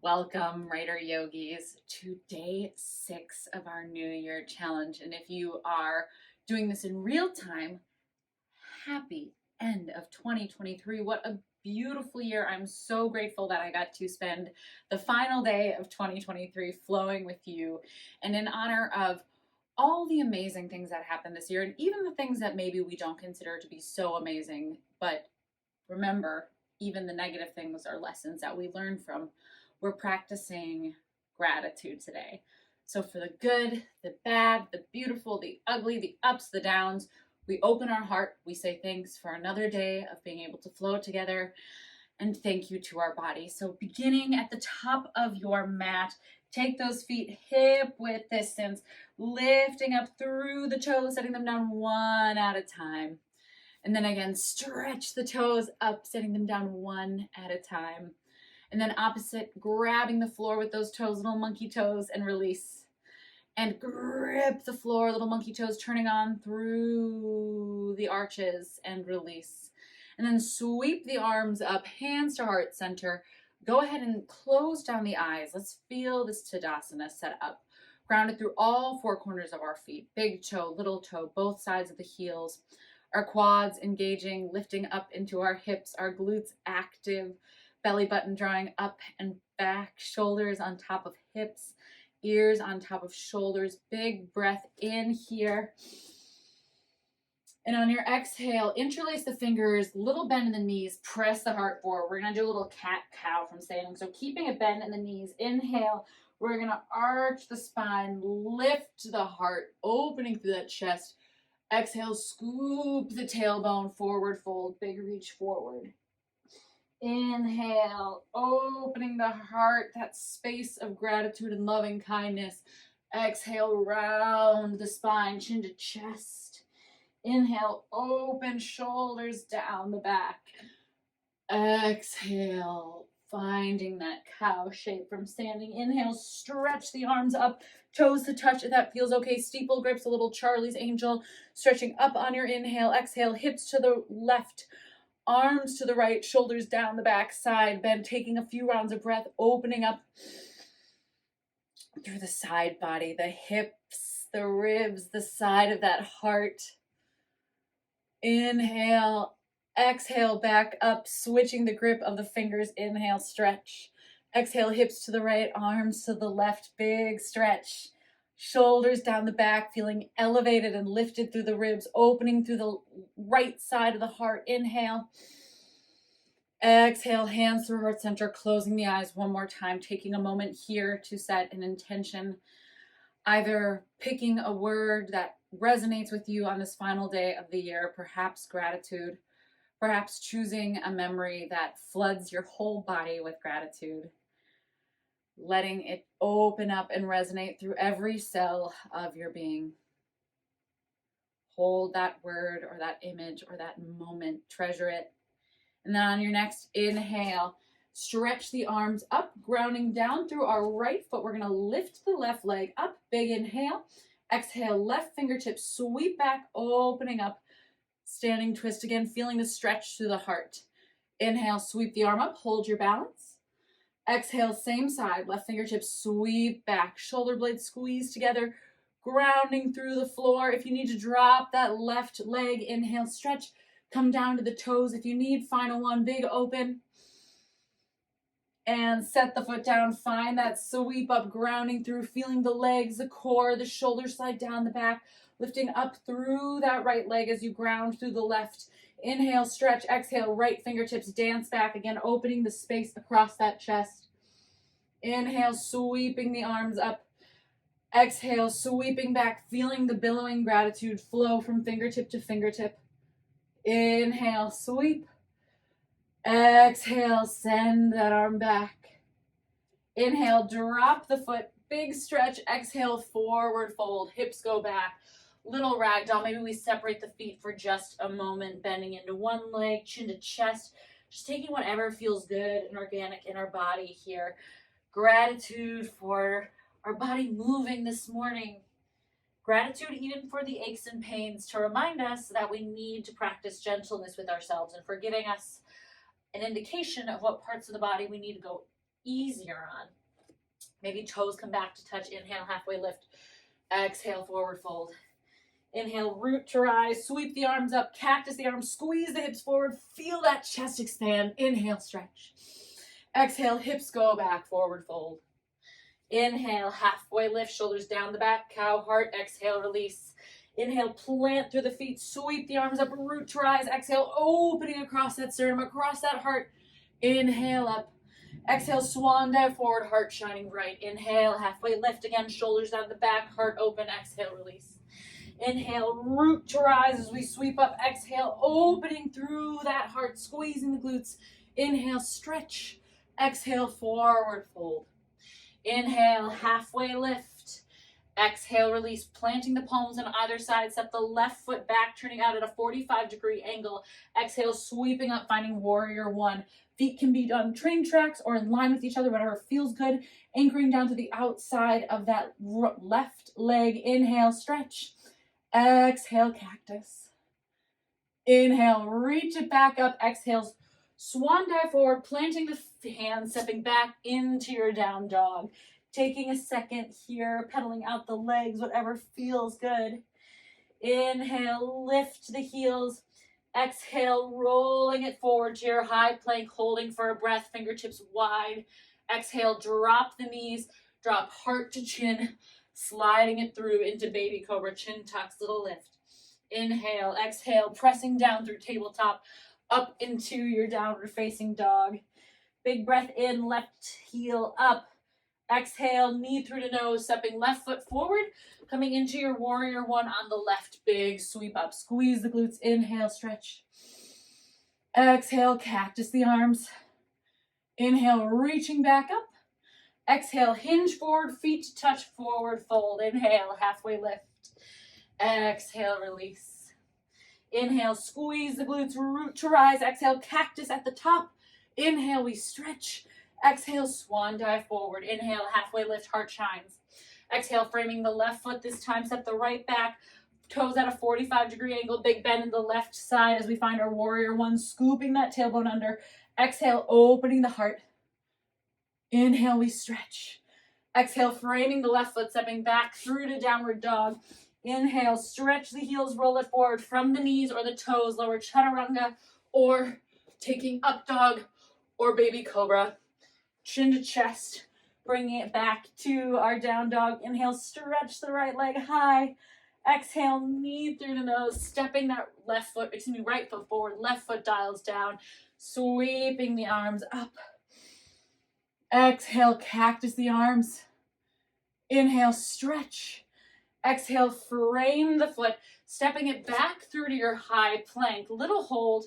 Welcome, Writer Yogis, to day 6 of our New Year challenge. And if you are doing this in real time, happy end of 2023. What a beautiful year. I'm so grateful that I got to spend the final day of 2023 flowing with you. And in honor of all the amazing things that happened this year, and even the things that maybe we don't consider to be so amazing, but remember, even the negative things are lessons that we learn from. We're practicing gratitude today. So for the good, the bad, the beautiful, the ugly, the ups, the downs, we open our heart. We say thanks for another day of being able to flow together, and thank you to our body. So beginning at the top of your mat, take those feet hip width distance, lifting up through the toes, setting them down one at a time. And then again, stretch the toes up, setting them down one at a time. And then opposite, grabbing the floor with those toes, little monkey toes, and release. And grip the floor, little monkey toes, turning on through the arches, and release. And then sweep the arms up, hands to heart center. Go ahead and close down the eyes. Let's feel this Tadasana set up. Grounded through all four corners of our feet. Big toe, little toe, both sides of the heels. Our quads engaging, lifting up into our hips, our glutes active, belly button drawing up and back, shoulders on top of hips, ears on top of shoulders. Big breath in here. And on your exhale, interlace the fingers, little bend in the knees, press the heart forward. We're going to do a little cat-cow from standing. So keeping a bend in the knees, inhale. We're going to arch the spine, lift the heart, opening through that chest. Exhale, scoop the tailbone, forward fold, big reach forward. Inhale, opening the heart, that space of gratitude and loving kindness. Exhale, round the spine, chin to chest. Inhale, open shoulders down the back. Exhale, finding that cow shape from standing. Inhale, stretch the arms up, toes to touch if that feels okay. Steeple grips, a little Charlie's Angel, stretching up on your inhale. Exhale, hips to the left, arms to the right, shoulders down the back, side bend, taking a few rounds of breath, opening up through the side body, the hips, the ribs, the side of that heart. Inhale, exhale, back up, switching the grip of the fingers. Inhale, stretch. Exhale, hips to the right, arms to the left, big stretch. Shoulders down the back, feeling elevated and lifted through the ribs, opening through the right side of the heart. Inhale. Exhale, hands through heart center, closing the eyes one more time, taking a moment here to set an intention, either picking a word that resonates with you on this final day of the year, perhaps gratitude, perhaps choosing a memory that floods your whole body with gratitude, letting it open up and resonate through every cell of your being. Hold that word or that image or that moment, treasure it. And then on your next inhale, stretch the arms up, grounding down through our right foot. We're going to lift the left leg up, big inhale. Exhale, left fingertips sweep back, opening up, standing twist again, feeling the stretch through the heart. Inhale, sweep the arm up, hold your balance. Exhale, same side, left fingertips sweep back, shoulder blades squeeze together, grounding through the floor. If you need to drop that left leg, inhale, stretch, come down to the toes if you need. Final one, big open. And set the foot down, find that sweep up, grounding through, feeling the legs, the core, the shoulders slide down the back, lifting up through that right leg as you ground through the left. Inhale, stretch, exhale, right fingertips dance back again, opening the space across that chest. Inhale, sweeping the arms up. Exhale, sweeping back, feeling the billowing gratitude flow from fingertip to fingertip. Inhale, sweep. Exhale, send that arm back. Inhale, drop the foot, big stretch. Exhale, forward fold, hips go back. Little ragdoll, maybe we separate the feet for just a moment, bending into one leg, chin to chest, just taking whatever feels good and organic in our body here. Gratitude for our body moving this morning. Gratitude even for the aches and pains, to remind us that we need to practice gentleness with ourselves and forgiving us, an indication of what parts of the body we need to go easier on. Maybe toes come back to touch. Inhale, halfway lift. Exhale, forward fold. Inhale, root to rise, sweep the arms up, cactus the arms, squeeze the hips forward, feel that chest expand. Inhale, stretch. Exhale, hips go back, forward fold. Inhale, halfway lift, shoulders down the back, cow heart. Exhale, release. Inhale, plant through the feet, sweep the arms up, root to rise. Exhale, opening across that sternum, across that heart. Inhale, up. Exhale, swan dive forward, heart shining bright. Inhale, halfway lift again, shoulders down the back, heart open. Exhale, release. Inhale, root to rise as we sweep up. Exhale, opening through that heart, squeezing the glutes. Inhale, stretch. Exhale, forward fold. Inhale, halfway lift. Exhale, release, planting the palms on either side. Step the left foot back, turning out at a 45-degree angle. Exhale, sweeping up, finding warrior one. Feet can be on train tracks or in line with each other, whatever feels good. Anchoring down to the outside of that left leg. Inhale, stretch. Exhale, cactus. Inhale, reach it back up. Exhale, swan dive forward, planting the hands, stepping back into your down dog. Taking a second here, pedaling out the legs, whatever feels good. Inhale, lift the heels. Exhale, rolling it forward to your high plank, holding for a breath, fingertips wide. Exhale, drop the knees, drop heart to chin, sliding it through into baby cobra, chin tucks, little lift. Inhale, exhale, pressing down through tabletop, up into your downward facing dog. Big breath in, left heel up. Exhale, knee through to nose, stepping left foot forward, coming into your warrior one on the left. Big sweep up, squeeze the glutes. Inhale, stretch. Exhale, cactus the arms. Inhale, reaching back up. Exhale, hinge forward, feet to touch, forward fold. Inhale, halfway lift. Exhale, release. Inhale, squeeze the glutes, root to rise. Exhale, cactus at the top. Inhale, we stretch. Exhale, swan dive forward. Inhale, halfway lift, heart shines. Exhale, framing the left foot this time, step the right back, toes at a 45-degree angle, big bend in the left side as we find our warrior one, scooping that tailbone under. Exhale, opening the heart. Inhale, we stretch. Exhale, framing the left foot, stepping back through to downward dog. Inhale, stretch the heels, roll it forward from the knees or the toes, lower chaturanga, or taking up dog or baby cobra. Chin to chest, bringing it back to our down dog. Inhale, stretch the right leg high. Exhale, knee through the nose, stepping that right foot forward, left foot dials down, sweeping the arms up. Exhale, cactus the arms. Inhale, stretch. Exhale, frame the foot, stepping it back through to your high plank. Little hold.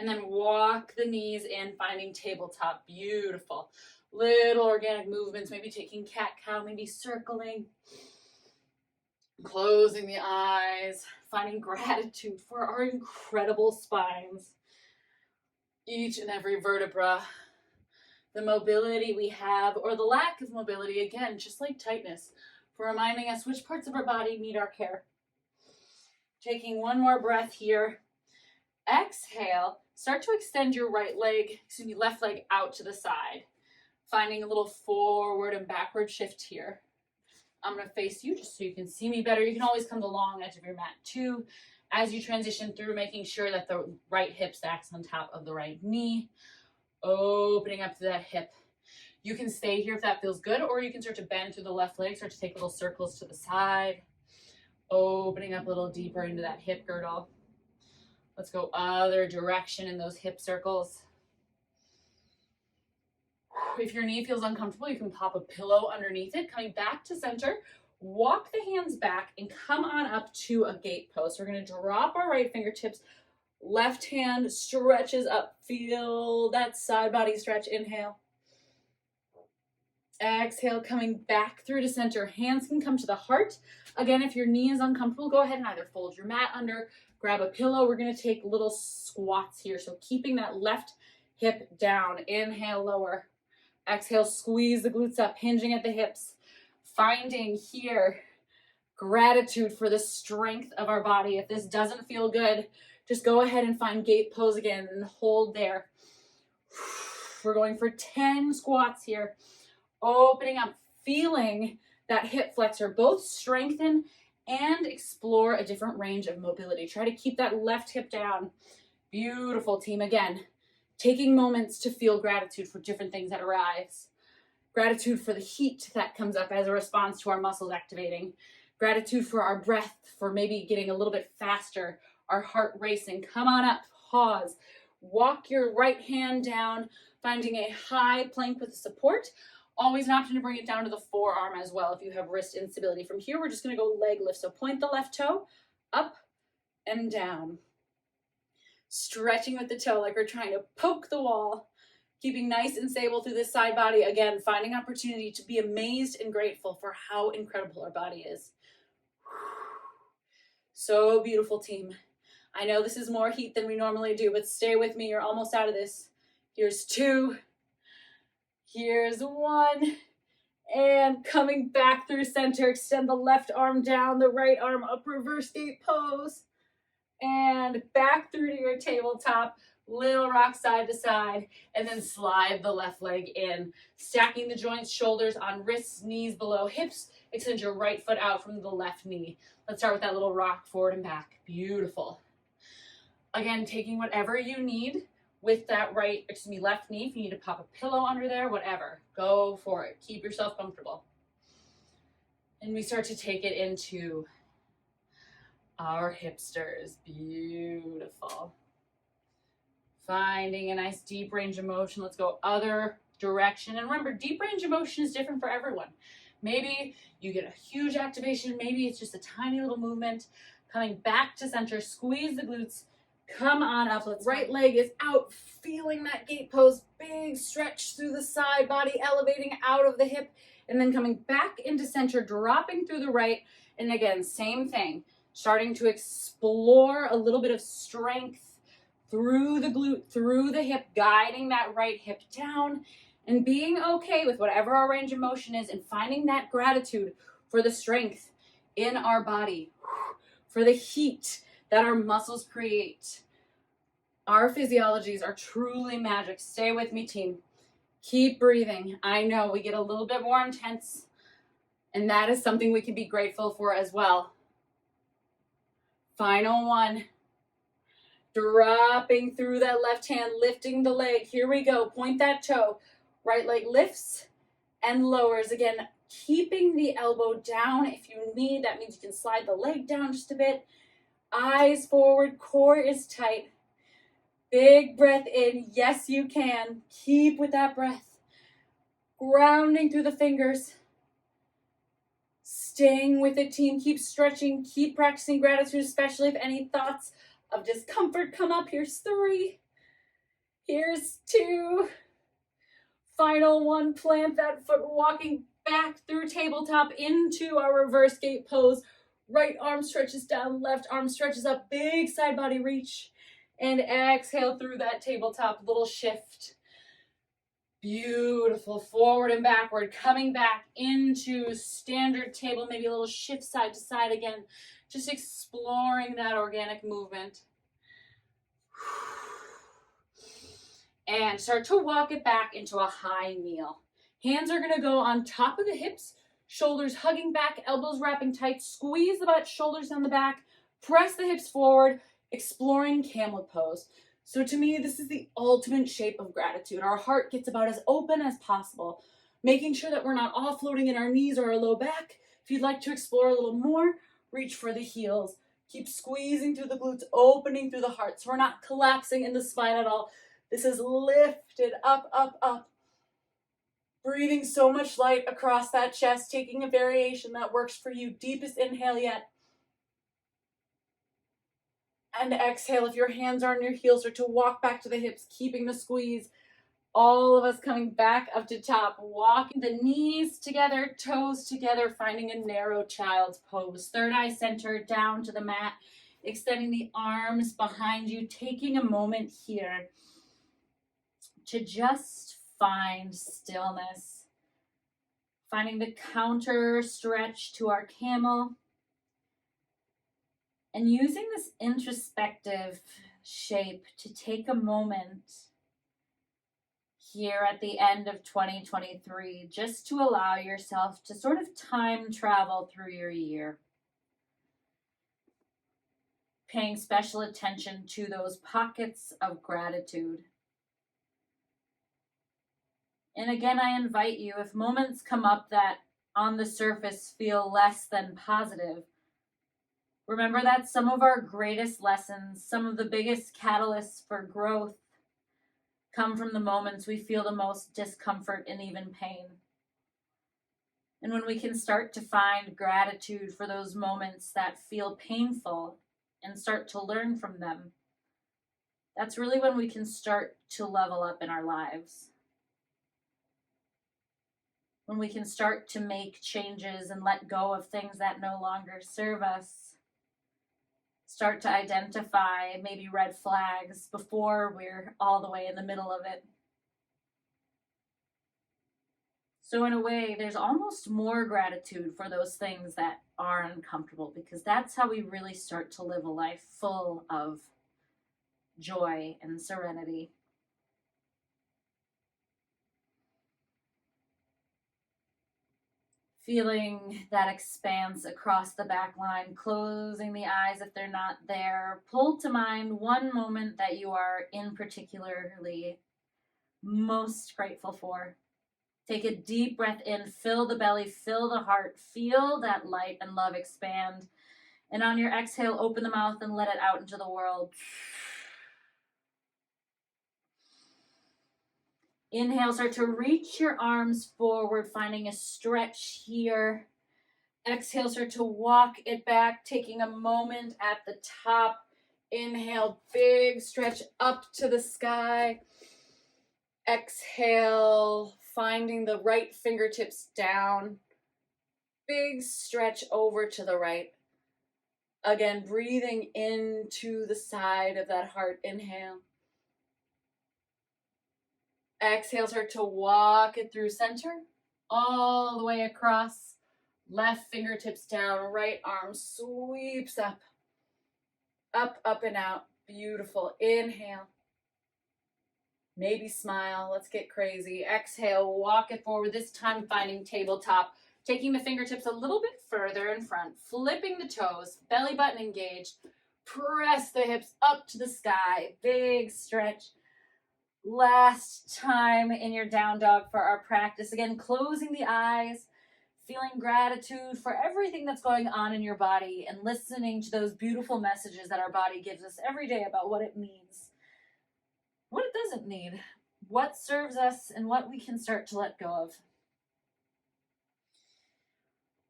And then walk the knees in, finding tabletop. Beautiful. Little organic movements, maybe taking cat-cow, maybe circling. Closing the eyes, finding gratitude for our incredible spines. Each and every vertebra. The mobility we have, or the lack of mobility, again, just like tightness, for reminding us which parts of our body need our care. Taking one more breath here. Exhale. Start to extend your left leg out to the side. Finding a little forward and backward shift here. I'm going to face you just so you can see me better. You can always come to the long edge of your mat too. As you transition through, making sure that the right hip stacks on top of the right knee. Opening up to that hip. You can stay here if that feels good, or you can start to bend through the left leg, start to take little circles to the side. Opening up a little deeper into that hip girdle. Let's go other direction in those hip circles. If your knee feels uncomfortable, you can pop a pillow underneath it. Coming back to center, walk the hands back and come on up to a gate pose. We're going to drop our right fingertips. Left hand stretches up. Feel that side body stretch. Inhale. Exhale, coming back through to center. Hands can come to the heart. Again, if your knee is uncomfortable, go ahead and either fold your mat under, grab a pillow. We're going to take little squats here. So keeping that left hip down. Inhale, lower. Exhale, squeeze the glutes up, hinging at the hips. Finding here gratitude for the strength of our body. If this doesn't feel good, just go ahead and find gate pose again and hold there. We're going for 10 squats here. Opening up, feeling that hip flexor both strengthen and explore a different range of mobility. Try to keep that left hip down. Beautiful, team. Again, taking moments to feel gratitude for different things that arise. Gratitude for the heat that comes up as a response to our muscles activating. Gratitude for our breath, for maybe getting a little bit faster, our heart racing. Come on up, pause. Walk your right hand down, finding a high plank with support. Always an option to bring it down to the forearm as well if you have wrist instability. From here, we're just going to go leg lift. So point the left toe up and down. Stretching with the toe like we're trying to poke the wall. Keeping nice and stable through this side body. Again, finding opportunity to be amazed and grateful for how incredible our body is. So beautiful, team. I know this is more heat than we normally do, but stay with me. You're almost out of this. Here's 2. Here's 1. And coming back through center. Extend the left arm down, the right arm up, reverse gate pose. And back through to your tabletop. Little rock side to side, and then slide the left leg in. Stacking the joints, shoulders on wrists, knees below hips. Extend your right foot out from the left knee. Let's start with that little rock forward and back. Beautiful. Again, taking whatever you need with that left knee. If you need to pop a pillow under there, whatever. Go for it. Keep yourself comfortable. And we start to take it into our hipsters. Beautiful. Finding a nice deep range of motion. Let's go other direction. And remember, deep range of motion is different for everyone. Maybe you get a huge activation. Maybe it's just a tiny little movement. Coming back to center, squeeze the glutes. Come on up. Right leg is out. Feeling that gate pose. Big stretch through the side body, elevating out of the hip. And then coming back into center, dropping through the right. And again, same thing. Starting to explore a little bit of strength through the glute, through the hip, guiding that right hip down and being okay with whatever our range of motion is and finding that gratitude for the strength in our body, for the heat that our muscles create. Our physiologies are truly magic. Stay with me, team. Keep breathing. I know we get a little bit more intense, and that is something we can be grateful for as well. Final 1. Dropping through that left hand, lifting the leg. Here we go. Point that toe. Right leg lifts and lowers. Again, keeping the elbow down if you need. That means you can slide the leg down just a bit. Eyes forward. Core is tight. Big breath in. Yes, you can. Keep with that breath. Grounding through the fingers. Staying with it, team. Keep stretching. Keep practicing gratitude, especially if any thoughts of discomfort come up. Here's 3. Here's 2. Final 1. Plant that foot, walking back through tabletop into our reverse gate pose. Right arm stretches down, left arm stretches up. Big side body reach. And exhale through that tabletop. Little shift. Beautiful. Forward and backward. Coming back into standard table. Maybe a little shift side to side again. Just exploring that organic movement. And start to walk it back into a high kneel. Hands are going to go on top of the hips, shoulders hugging back, elbows wrapping tight. Squeeze the butt, shoulders down the back. Press the hips forward, exploring camel pose. So to me, this is the ultimate shape of gratitude. Our heart gets about as open as possible, making sure that we're not offloading in our knees or our low back. If you'd like to explore a little more, reach for the heels. Keep squeezing through the glutes, opening through the heart. So we're not collapsing in the spine at all. This is lifted up, up, up. Breathing so much light across that chest, taking a variation that works for you. Deepest inhale yet. And exhale. If your hands are on your heels, or to walk back to the hips, keeping the squeeze. All of us coming back up to top, walking the knees together, toes together, finding a narrow child's pose. Third eye center down to the mat, extending the arms behind you, taking a moment here to just find stillness. Finding the counter stretch to our camel. And using this introspective shape to take a moment here at the end of 2023, just to allow yourself to sort of time travel through your year. Paying special attention to those pockets of gratitude. And again, I invite you, if moments come up that on the surface feel less than positive, remember that some of our greatest lessons, some of the biggest catalysts for growth, come from the moments we feel the most discomfort and even pain. And when we can start to find gratitude for those moments that feel painful and start to learn from them, that's really when we can start to level up in our lives. When we can start to make changes and let go of things that no longer serve us. Start to identify maybe red flags before we're all the way in the middle of it. So in a way, there's almost more gratitude for those things that are uncomfortable, because that's how we really start to live a life full of joy and serenity. Feeling that expanse across the back line, closing the eyes if they're not there. Pull to mind one moment that you are in particularly most grateful for. Take a deep breath in, fill the belly, fill the heart, feel that light and love expand. And on your exhale, open the mouth and let it out into the world. Inhale, start to reach your arms forward, finding a stretch here. Exhale, start to walk it back, taking a moment at the top. Inhale, big stretch up to the sky. Exhale, finding the right fingertips down. Big stretch over to the right. Again, breathing into the side of that heart. Inhale. Exhale, start to walk it through center, all the way across. Left fingertips down, right arm sweeps up. Up, up and out. Beautiful. Inhale. Maybe smile. Let's get crazy. Exhale, walk it forward. This time finding tabletop. Taking the fingertips a little bit further in front. Flipping the toes. Belly button engaged. Press the hips up to the sky. Big stretch. Last time in your down dog for our practice. Again, closing the eyes. Feeling gratitude for everything that's going on in your body and listening to those beautiful messages that our body gives us every day about what it needs, what it doesn't need, what serves us, and what we can start to let go of.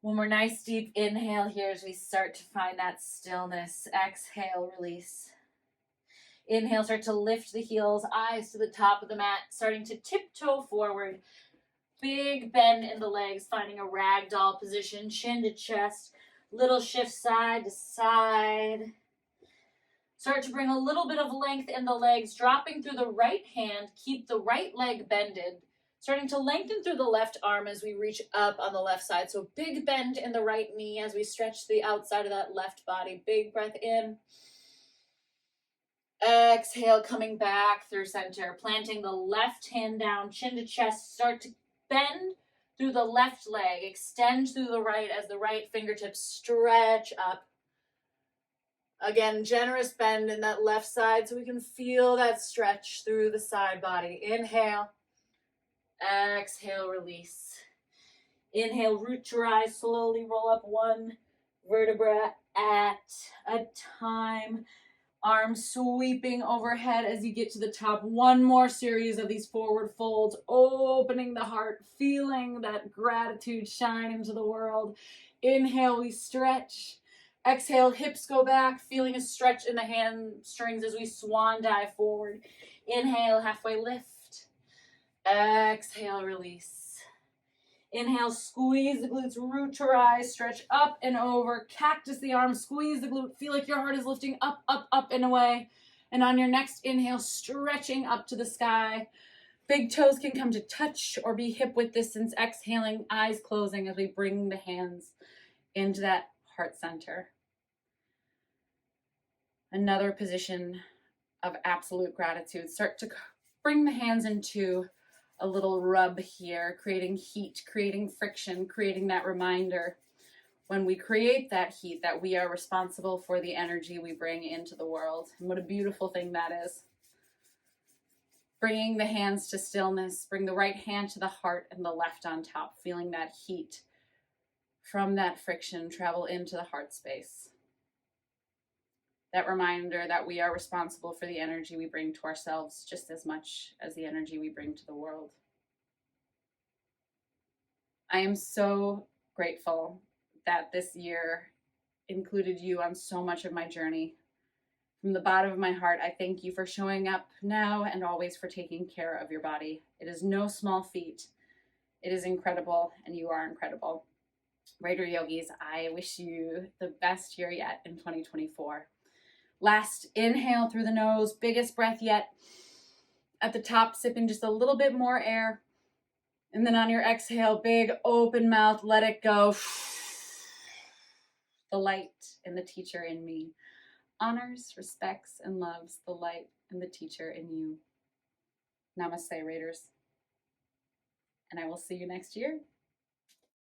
One more nice deep inhale here as we start to find that stillness. Exhale, release. Inhale, start to lift the heels, eyes to the top of the mat, starting to tiptoe forward. Big bend in the legs, finding a ragdoll position, chin to chest, little shift side to side. Start to bring a little bit of length in the legs, dropping through the right hand, keep the right leg bended, starting to lengthen through the left arm as we reach up on the left side. So big bend in the right knee as we stretch the outside of that left body. Big breath in. Exhale, coming back through center, planting the left hand down, chin to chest, start to bend through the left leg, extend through the right as the right fingertips stretch up. Again, generous bend in that left side so we can feel that stretch through the side body. Inhale, exhale, release. Inhale, root your eyes, slowly roll up one vertebra at a time. Arms sweeping overhead as you get to the top. One more series of these forward folds, opening the heart, feeling that gratitude shine into the world. Inhale, we stretch. Exhale, hips go back, feeling a stretch in the hamstrings as we swan dive forward. Inhale, halfway lift. Exhale, release. Inhale, squeeze the glutes, root your eyes, stretch up and over, cactus the arms, squeeze the glute, feel like your heart is lifting up, up, up and away. And on your next inhale, stretching up to the sky. Big toes can come to touch or be hip width distance. Exhaling, eyes closing as we bring the hands into that heart center. Another position of absolute gratitude. Start to bring the hands into a little rub here, creating heat, creating friction, creating that reminder when we create that heat that we are responsible for the energy we bring into the world. And what a beautiful thing that is. Bringing the hands to stillness, bring the right hand to the heart and the left on top, feeling that heat from that friction travel into the heart space. That reminder that we are responsible for the energy we bring to ourselves just as much as the energy we bring to the world. I am so grateful that this year included you on so much of my journey. From the bottom of my heart, I thank you for showing up now and always for taking care of your body. It is no small feat. It is incredible, and you are incredible. Writer Yogis, I wish you the best year yet in 2024. Last inhale through the nose, biggest breath yet. At the top, sipping just a little bit more air. And then on your exhale, big open mouth, let it go. The light and the teacher in me honors, respects, and loves the light and the teacher in you. Namaste, Raiders. And I will see you next year.